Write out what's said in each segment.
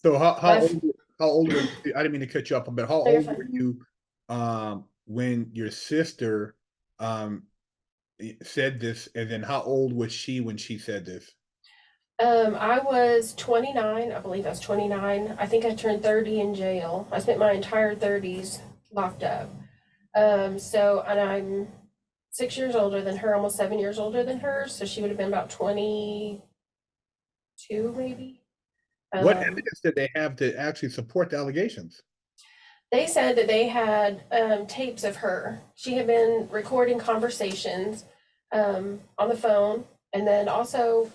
So My, how old were you? I didn't mean to cut you up, but how no, you're old were fine. you when your sister um said this, and then how old was she when she said this? I was 29. I believe I was 29. I think I turned 30 in jail. I spent my entire 30s locked up. And I'm 6 years older than her, almost 7 years older than her. So she would have been about 22, maybe. What Um, evidence did they have to actually support the allegations? they said that they had tapes of her. She had been recording conversations on the phone. And then also,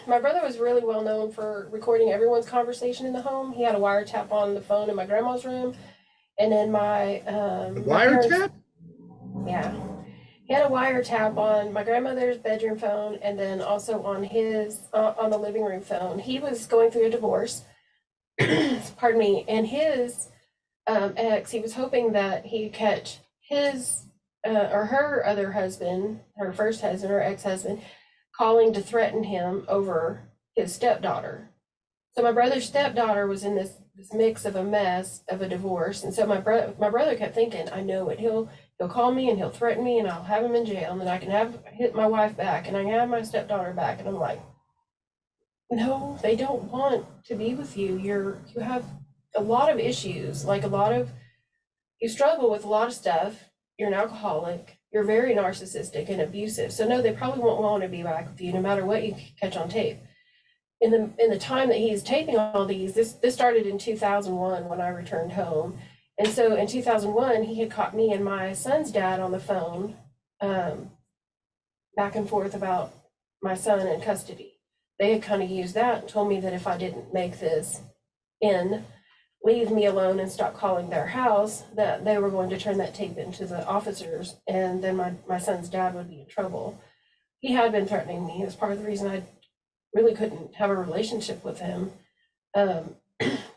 my brother was really well known for recording everyone's conversation in the home. He had a wiretap on the phone in my grandma's room and in The my parents. wiretap? Yeah, he had a wiretap on my grandmother's bedroom phone and then also on his on the living room phone. He was going through a divorce, pardon me, and his ex. He was hoping that he'd catch his or her other husband, her first husband or ex-husband, calling to threaten him over his stepdaughter. So my brother's stepdaughter was in this mix of a mess of a divorce, and so my brother kept thinking, I know it. He'll call me and he'll threaten me, and I'll have him in jail, and then I can have hit my wife back, and I can have my stepdaughter back. And I'm like, no, they don't want to be with you. You have a lot of issues, like a lot of you struggle with a lot of stuff. You're an alcoholic. You're very narcissistic and abusive. So no, they probably won't want to be back with you, no matter what you catch on tape. In the time that he's taping all these, this started in 2001 when I returned home, and so in 2001 he had caught me and my son's dad on the phone, um, back and forth about my son in custody. They had kind of used that and told me that if I didn't make this in, leave me alone and stop calling their house, that they were going to turn that tape into the officers, and then my son's dad would be in trouble. He had been threatening me. It was part of the reason I really couldn't have a relationship with him. Um,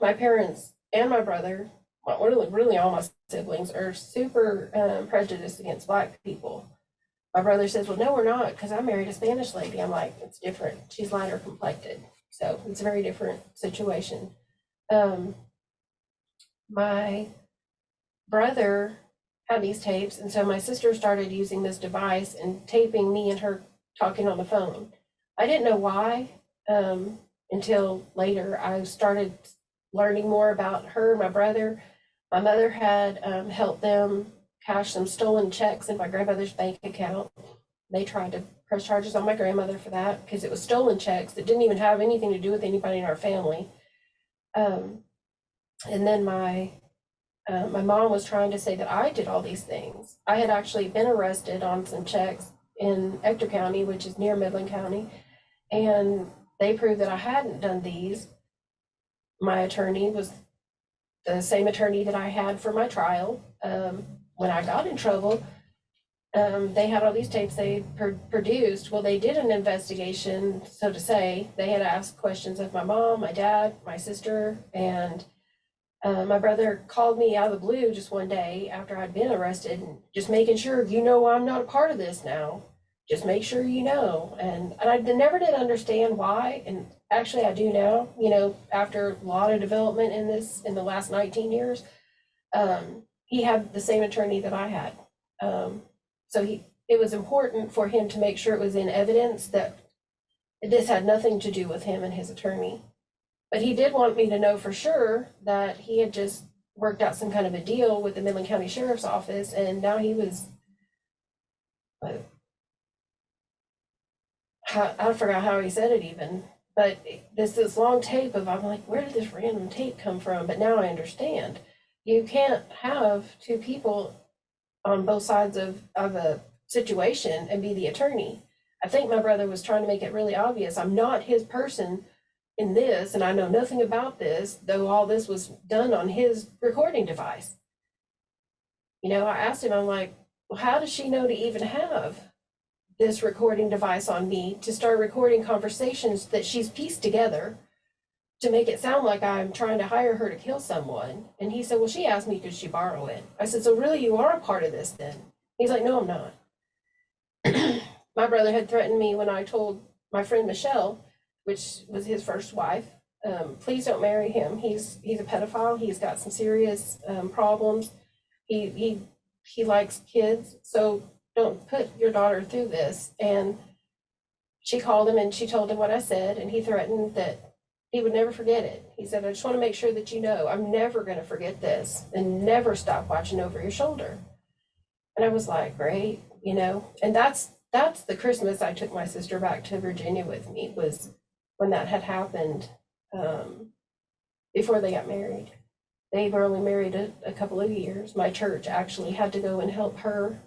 my parents and my brother, well, really all my siblings, are super prejudiced against Black people. My brother says, well, no, we're not, because I married a Spanish lady. I'm like, it's different. She's lighter complected. So it's a very different situation. Um, my brother had these tapes, and so my sister started using this device and taping me and her talking on the phone. I didn't know why until later. I started learning more about her, my brother. My mother had helped them cash some stolen checks in my grandmother's bank account. They tried to press charges on my grandmother for that because it was stolen checks that didn't even have anything to do with anybody in our family. Um, and then my mom was trying to say that I did all these things. I had actually been arrested on some checks in Ector County, which is near Midland County, and they proved that I hadn't done these. My attorney was the same attorney that I had for my trial. When I got in trouble, they had all these tapes they produced. Well, they did an investigation, so to say. They had asked questions of my mom, my dad, my sister, and my brother called me out of the blue just one day after I'd been arrested, and just making sure, I'm not a part of this now. Just make sure you know. And I never did understand why. And actually, I do now, after a lot of development in this in the last 19 years. He had the same attorney that I had. So it was important for him to make sure it was in evidence that this had nothing to do with him and his attorney. But he did want me to know for sure that he had just worked out some kind of a deal with the Midland County Sheriff's Office, and now he was, I forgot how he said it even, but this long tape of, I'm like, where did this random tape come from? But now I understand. You can't have two people on both sides of a situation and be the attorney. I think my brother was trying to make it really obvious. I'm not his person in this, and I know nothing about this, though all this was done on his recording device. I asked him, I'm like, well, how does she know to even have this recording device on me to start recording conversations that she's pieced together to make it sound like I'm trying to hire her to kill someone? And he said, well, she asked me, could she borrow it? I said, so really you are a part of this then? He's like, no, I'm not. My brother had threatened me when I told my friend Michelle, which was his first wife, Please don't marry him. He's a pedophile. He's got some serious problems. He likes kids, so don't put your daughter through this." And she called him and she told him what I said, and he threatened that he would never forget it. He said, "I just want to make sure that you know I'm never going to forget this, and never stop watching over your shoulder." And I was like, "Great," and that's the Christmas I took my sister back to Virginia with me, was when that had happened, before they got married. They were only married a couple of years. My church actually had to go and help her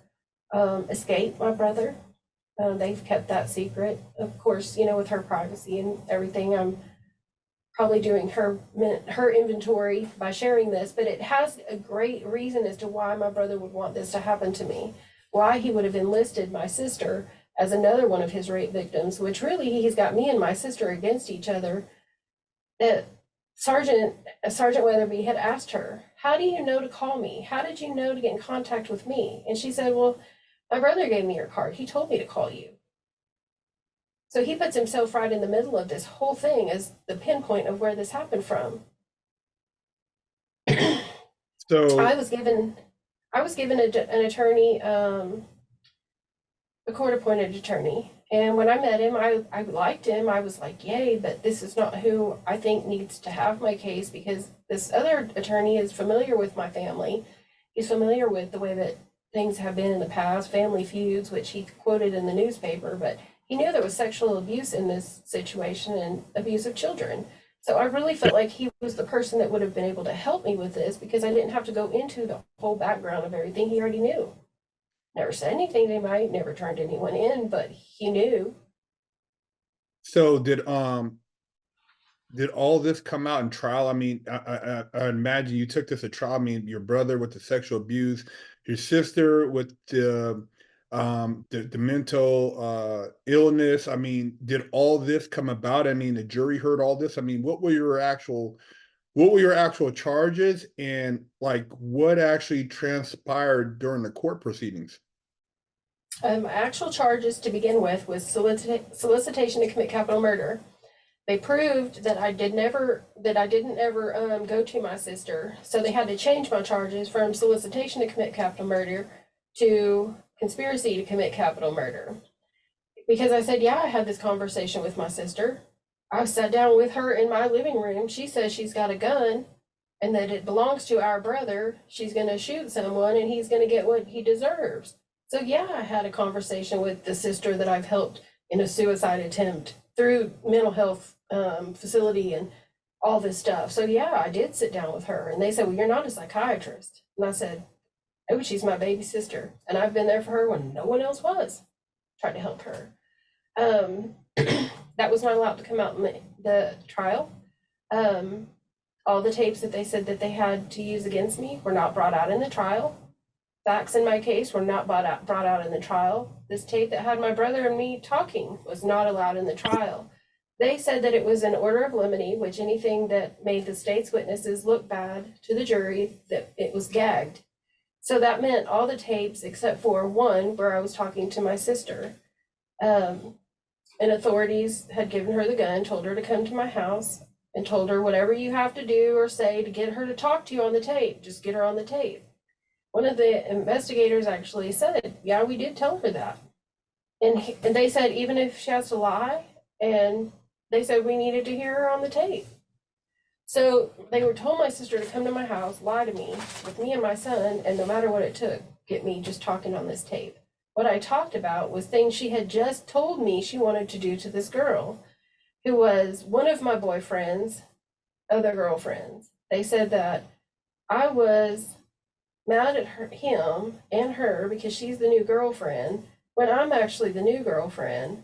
escape my brother. They've kept that secret, of course, with her privacy and everything. I'm probably doing her inventory by sharing this, but it has a great reason as to why my brother would want this to happen to me, why he would have enlisted my sister as another one of his rape victims, which really he's got me and my sister against each other. That Sergeant Weatherby had asked her, "How do you know to call me? How did you know to get in contact with me?" And she said, "Well, my brother gave me your card. He told me to call you." So he puts himself right in the middle of this whole thing as the pinpoint of where this happened from. So I was given an attorney, a court-appointed attorney. And when I met him, I liked him. I was like, yay, but this is not who I think needs to have my case, because this other attorney is familiar with my family. He's familiar with the way that things have been in the past, family feuds, which he quoted in the newspaper, but he knew there was sexual abuse in this situation and abuse of children. So I really felt like he was the person that would have been able to help me with this, because I didn't have to go into the whole background of everything. He already knew. Never said anything to anybody, never turned anyone in, but he knew. so did all this come out in trial? I mean, I imagine you took this to trial. I mean, your brother with the sexual abuse, your sister with the mental illness. I mean, did all this come about? I mean, the jury heard all this. I mean, what were your actual charges, and like what actually transpired during the court proceedings? Actual charges to begin with was solicitation to commit capital murder. They proved that I didn't ever go to my sister, so they had to change my charges from solicitation to commit capital murder to conspiracy to commit capital murder. Because I said, yeah, I had this conversation with my sister. I sat down with her in my living room. She says she's got a gun and that it belongs to our brother. She's going to shoot someone and he's going to get what he deserves. So yeah, I had a conversation with the sister that I've helped in a suicide attempt through mental health facility and all this stuff. So yeah, I did sit down with her, and they said, "Well, you're not a psychiatrist." And I said, "Oh, she's my baby sister, and I've been there for her when no one else was." Tried to help her. That was not allowed to come out in the trial. All the tapes that they said that they had to use against me were not brought out in the trial. Facts in my case were not brought out in the trial. This tape that had my brother and me talking was not allowed in the trial. They said that it was an order of limine, which anything that made the state's witnesses look bad to the jury, that it was gagged. So that meant all the tapes except for one where I was talking to my sister. And authorities had given her the gun, told her to come to my house, and told her, whatever you have to do or say to get her to talk to you on the tape, just get her on the tape. One of the investigators actually said, yeah, we did tell her that. And they said, even if she has to lie, and they said we needed to hear her on the tape. So they were told my sister to come to my house, lie to me, with me and my son, and no matter what it took, get me just talking on this tape. What I talked about was things she had just told me she wanted to do to this girl, who was one of my boyfriend's other girlfriends. They said that I was mad at him and her because she's the new girlfriend, when I'm actually the new girlfriend,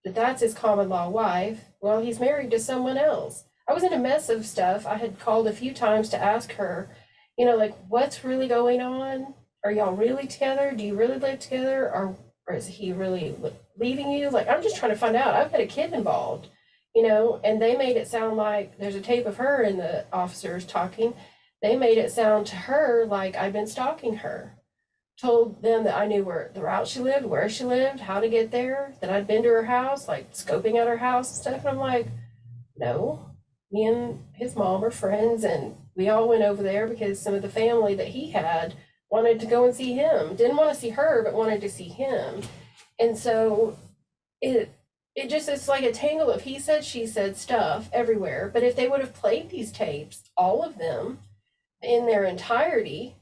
that's his common law wife. Well, he's married to someone else. I was in a mess of stuff. I had called a few times to ask her, like, what's really going on? Are y'all really together? Do you really live together? Or is he really leaving you? Like, I'm just trying to find out. I've got a kid involved, and they made it sound like there's a tape of her and the officers talking. They made it sound to her like I'd been stalking her. Told them that I knew the route she lived, where she lived, how to get there, that I'd been to her house, like scoping out her house and stuff. And I'm like, no, me and his mom were friends, and we all went over there because some of the family that he had wanted to go and see him. Didn't want to see her, but wanted to see him. And so it it just it's like a tangle of he said, she said stuff everywhere. But if they would have played these tapes, all of them in their entirety,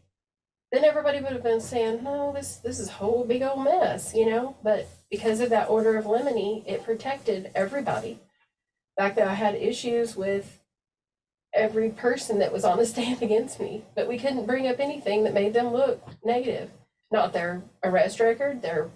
then everybody would have been saying, "No, this is a whole big old mess," you know. But because of that order of limine, it protected everybody. The fact that I had issues with every person that was on the stand against me, but we couldn't bring up anything that made them look negative. Not their arrest record, their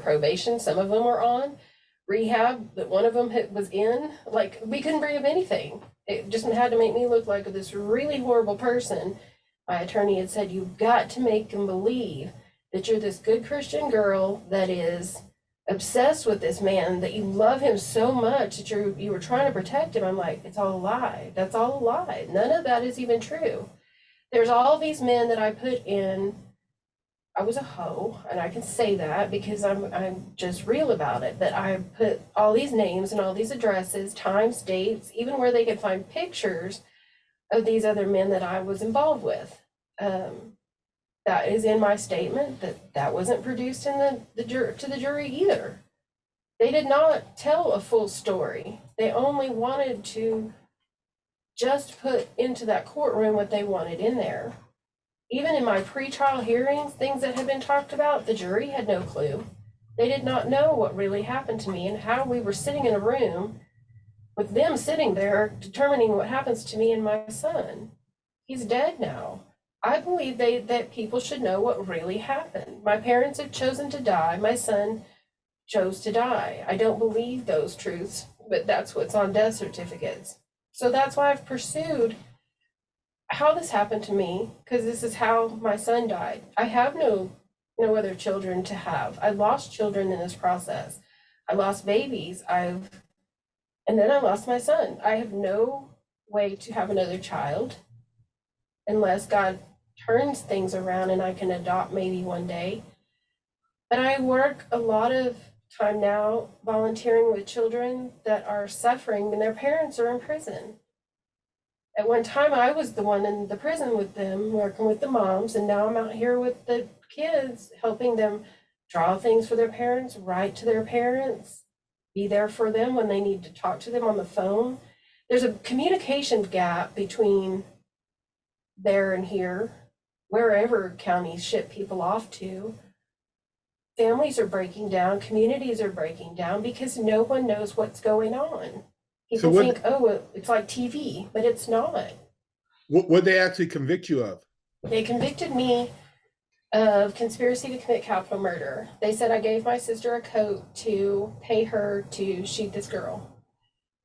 probation. Some of them were on rehab, but one of them was in. Like, we couldn't bring up anything. It just had to make me look like this really horrible person. My attorney had said, "You've got to make them believe that you're this good Christian girl that is obsessed with this man, that you love him so much that you were trying to protect him." I'm like, it's all a lie. That's all a lie. None of that is even true. There's all these men that I put in. I was a hoe, and I can say that because I'm just real about it. That I put all these names and all these addresses, times, dates, even where they could find pictures of these other men that I was involved with. That is in my statement. That wasn't produced in to the jury either. They did not tell a full story. They only wanted to just put into that courtroom what they wanted in there. Even in my pretrial hearings, things that had been talked about, the jury had no clue. They did not know what really happened to me and how we were sitting in a room with them sitting there determining what happens to me and my son. He's dead now. I believe that people should know what really happened. My parents have chosen to die. My son chose to die. I don't believe those truths, but that's what's on death certificates. So that's why I've pursued how this happened to me, because this is how my son died. I have no other children to have. I lost children in this process. I lost babies. And then I lost my son. I have no way to have another child unless God turns things around and I can adopt maybe one day. But I work a lot of time now volunteering with children that are suffering and their parents are in prison. At one time, I was the one in the prison with them, working with the moms, and now I'm out here with the kids, helping them draw things for their parents, write to their parents, be there for them when they need to talk to them on the phone. There's a communication gap between there and here, wherever counties ship people off to. Families are breaking down, communities are breaking down because no one knows what's going on. So People think, oh, it's like TV, but it's not. What they actually convict you of? They convicted me of conspiracy to commit capital murder. They said I gave my sister a coat to pay her to shoot this girl.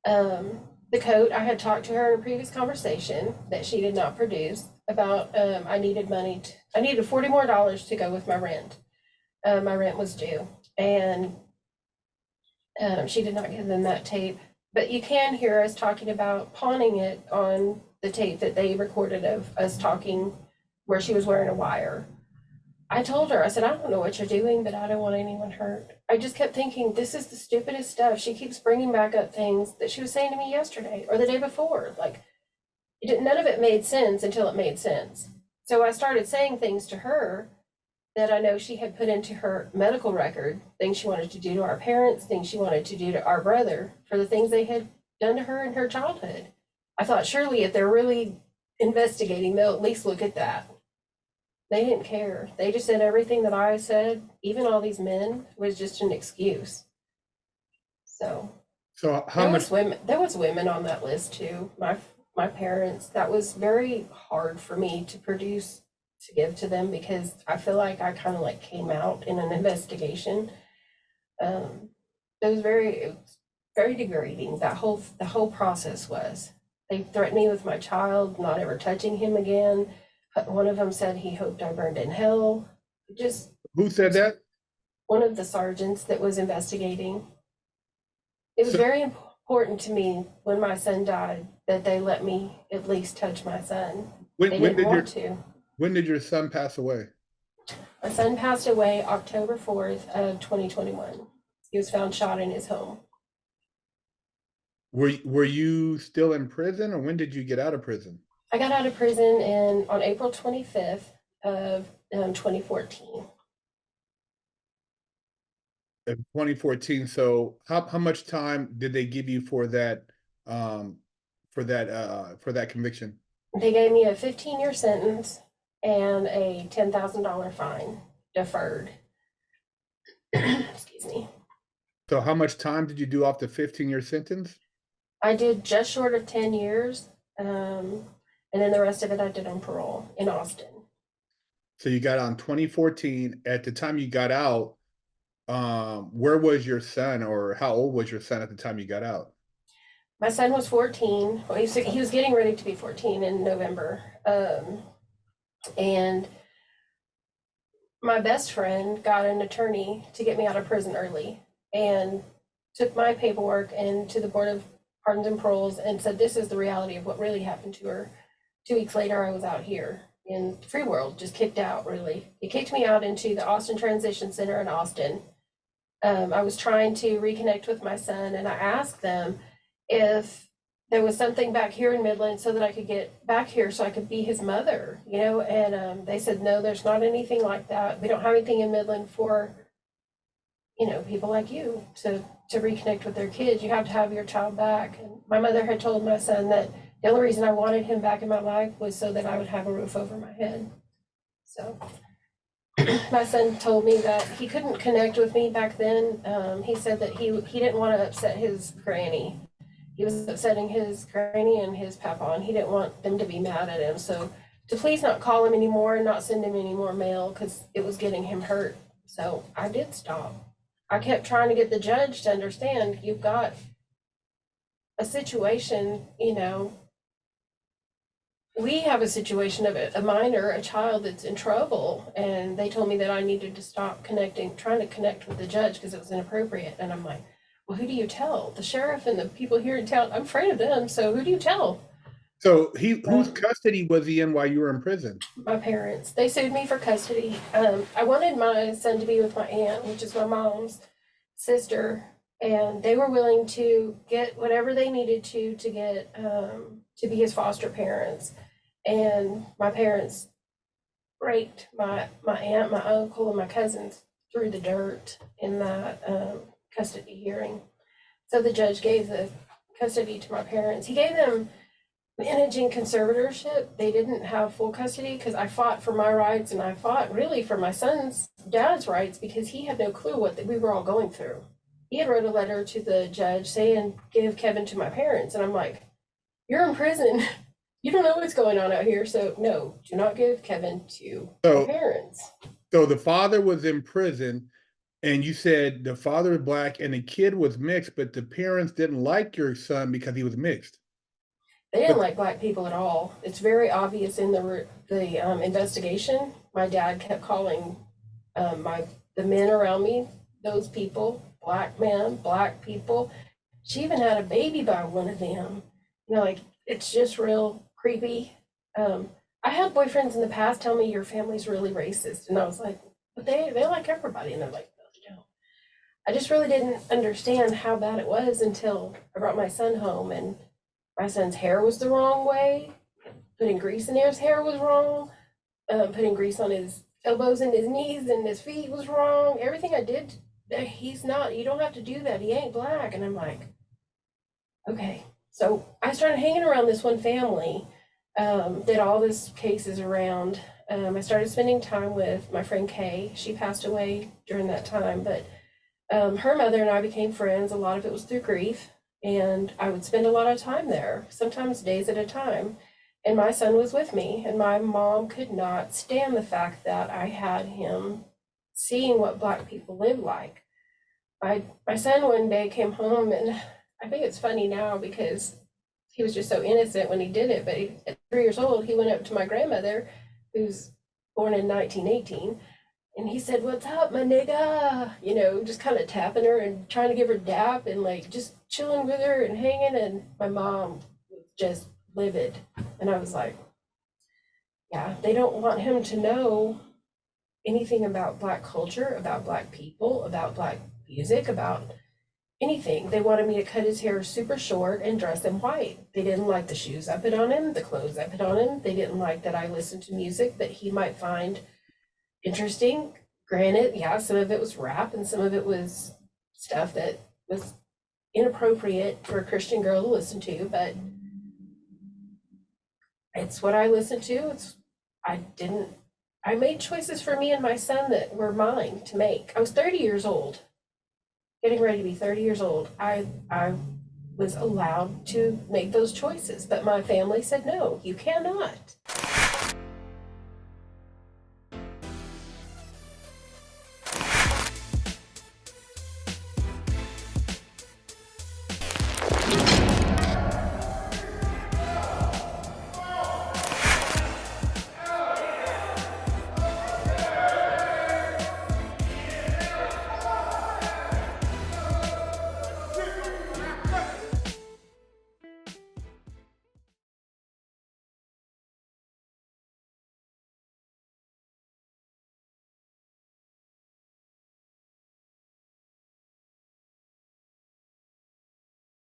The coat, I had talked to her in a previous conversation that she did not produce about I needed $40 more to go with my rent. My rent was due, and she did not give them that tape. But you can hear us talking about pawning it on the tape that they recorded of us talking where she was wearing a wire. I told her, I said, I don't know what you're doing, but I don't want anyone hurt. I just kept thinking, this is the stupidest stuff. She keeps bringing back up things that she was saying to me yesterday or the day before. Like, none of it made sense until it made sense. So I started saying things to her that I know she had put into her medical record, things she wanted to do to our parents, things she wanted to do to our brother for the things they had done to her in her childhood. I thought, surely if they're really investigating, they'll at least look at that. They didn't care. They just said everything that I said, even all these men, was just an excuse. So how much there was women on that list too. My parents, that was very hard for me to produce, to give to them, because I feel like I kind of like came out in an investigation. It was very degrading. The whole process was. They threatened me with my child, not ever touching him again. One of them said he hoped I burned in hell. Just Who said that? One of the sergeants that was investigating. It was So, very important to me when my son died that they let me at least touch my son. They didn't want to. When did your son pass away? My son passed away October 4th of 2021. He was found shot in his home. Were you still in prison, or when did you get out of prison? I got out of prison on April 25th of 2014. In 2014. So how much time did they give you um for that conviction? They gave me a 15-year sentence and a $10,000 fine deferred. Excuse me. So how much time did you do off the 15-year sentence? I did just short of 10 years, and then the rest of it I did on parole in Austin. So you got out in 2014. At the time you got out, where was your son, or how old was your son at the time you got out? My son was 14. Well, he was getting ready to be 14 in November. And my best friend got an attorney to get me out of prison early and took my paperwork into the Board of Pardons and Paroles and said, this is the reality of what really happened to her. 2 weeks later, I was out here in the free world, just kicked out, really. It kicked me out into the Austin Transition Center in Austin. I was trying to reconnect with my son, and I asked them if there was something back here in Midland so that I could get back here so I could be his mother, and they said, no, there's not anything like that. We don't have anything in Midland for, people like you to reconnect with their kids. You have to have your child back. And my mother had told my son that the only reason I wanted him back in my life was so that I would have a roof over my head. So my son told me that he couldn't connect with me back then. He said that he didn't want to upset his granny. He was upsetting his granny and his papa, and he didn't want them to be mad at him. So to please not call him anymore and not send him any more mail because it was getting him hurt. So I did stop. I kept trying to get the judge to understand, you've got a situation, we have a situation of a minor, a child that's in trouble, and they told me that I needed to stop trying to connect with the judge because it was inappropriate. And I'm like, well, who do you tell? The sheriff and the people here in town, I'm afraid of them, so who do you tell? So whose custody was he in while you were in prison? My parents, they sued me for custody. I wanted my son to be with my aunt, which is my mom's sister, and they were willing to get whatever they needed to get to be his foster parents. And my parents raked my aunt, my uncle, and my cousins through the dirt in that custody hearing. So the judge gave the custody to my parents. He gave them managing conservatorship. They didn't have full custody because I fought for my rights, and I fought really for my son's dad's rights because he had no clue what we were all going through. He had wrote a letter to the judge saying, give Kevin to my parents. And I'm like, you're in prison. You don't know what's going on out here. So no, do not give Kevin to my parents. So the father was in prison, and you said the father was black and the kid was mixed, but the parents didn't like your son because he was mixed. They didn't like black people at all. It's very obvious in the investigation. My dad kept calling the men around me, those people, black men, black people. She even had a baby by one of them. Like, it's just real creepy. I had boyfriends in the past tell me your family's really racist, and I was like, but they like everybody, and they're like, no, they don't. I just really didn't understand how bad it was until I brought my son home, and my son's hair was the wrong way. Putting grease in his hair was wrong. Putting grease on his elbows and his knees and his feet was wrong. Everything I did, he's not, you don't have to do that. He ain't black. And I'm like, okay. So I started hanging around this one family that all this case is around. I started spending time with my friend Kay. She passed away during that time, but her mother and I became friends. A lot of it was through grief. And I would spend a lot of time there, sometimes days at a time. And my son was with me, and my mom could not stand the fact that I had him seeing what black people live like. My son one day came home, and I think it's funny now because he was just so innocent when he did it, but at 3 years old, he went up to my grandmother, who's born in 1918, and he said, what's up, my nigga? Just kind of tapping her and trying to give her dap and like just chilling with her and hanging. And my mom was just livid. And I was like, yeah, they don't want him to know anything about black culture, about black people, about black music, about anything. They wanted me to cut his hair super short and dress in white. They didn't like the shoes I put on him, the clothes I put on him. They didn't like that I listened to music that he might find interesting. Granted, yeah, some of it was rap and some of it was stuff that was inappropriate for a Christian girl to listen to, but it's what I listened to. I didn't I made choices for me and my son that were mine to make. I was 30 years old, getting ready to be 30 years old. I was allowed to make those choices, but my family said, no, you cannot.